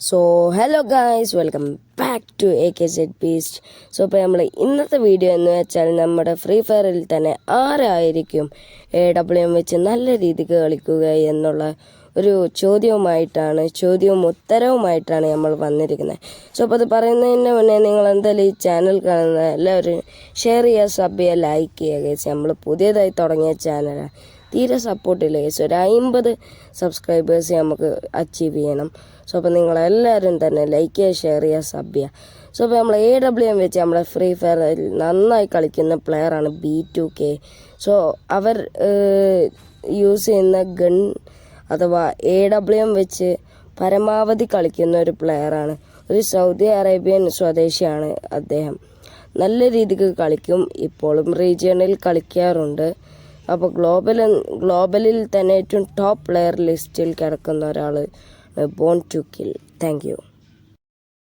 So hello guys, welcome back to AKZ Beast. സോ ഇപ്പോൾ നമ്മൾ ഇന്നത്തെ വീഡിയോ എന്ന് വെച്ചാൽ നമ്മുടെ ഫ്രീ ഫയറിൽ തന്നെ ആരായിരിക്കും AWM വെച്ച് നല്ല രീതിക്ക് കളിക്കുക എന്നുള്ള ഒരു ചോദ്യവും ഉത്തരവുമായിട്ടാണ് നമ്മൾ വന്നിരിക്കുന്നത്. സോ അപ്പോൾ അത് പറയുന്നതിന് മുന്നേ നിങ്ങൾ എന്തായാലും ഈ ചാനൽ കാണുന്ന എല്ലാവരും ഷെയർ ചെയ്യുക, സബ് ചെയ്യുക, ലൈക്ക് ചെയ്യുക ഗൈസ്. നമ്മൾ പുതിയതായി തുടങ്ങിയ ചാനലാണ്, തീരെ സപ്പോർട്ടില്ല ഗൈസ്. ഒരു 50 സബ്സ്ക്രൈബേഴ്സ് നമുക്ക് അച്ചീവ് ചെയ്യണം. സോ അപ്പോൾ നിങ്ങളെല്ലാവരും തന്നെ ലൈക്ക് ചെയ്യുക, ഷെയർ ചെയ്യുക, സബ് ചെയ്യുക. സോ അപ്പോൾ നമ്മൾ AWM വെച്ച് നമ്മളെ ഫ്രീ ഫയറിൽ നന്നായി കളിക്കുന്ന പ്ലെയറാണ് B2K. സോ അവർ യൂസ് ചെയ്യുന്ന ഗൺ അഥവാ AWM വെച്ച് പരമാവധി കളിക്കുന്ന ഒരു പ്ലെയറാണ്. ഒരു സൗദി അറേബ്യൻ സ്വദേശിയാണ് അദ്ദേഹം. നല്ല രീതിക്ക് കളിക്കും, ഇപ്പോഴും റീജിയണിൽ കളിക്കാറുണ്ട്. അപ്പോൾ ഗ്ലോബലിൽ തന്നെ ഏറ്റവും ടോപ്പ് പ്ലെയർ ലിസ്റ്റിൽ കിടക്കുന്ന ഒരാൾ born to kill. Thank U.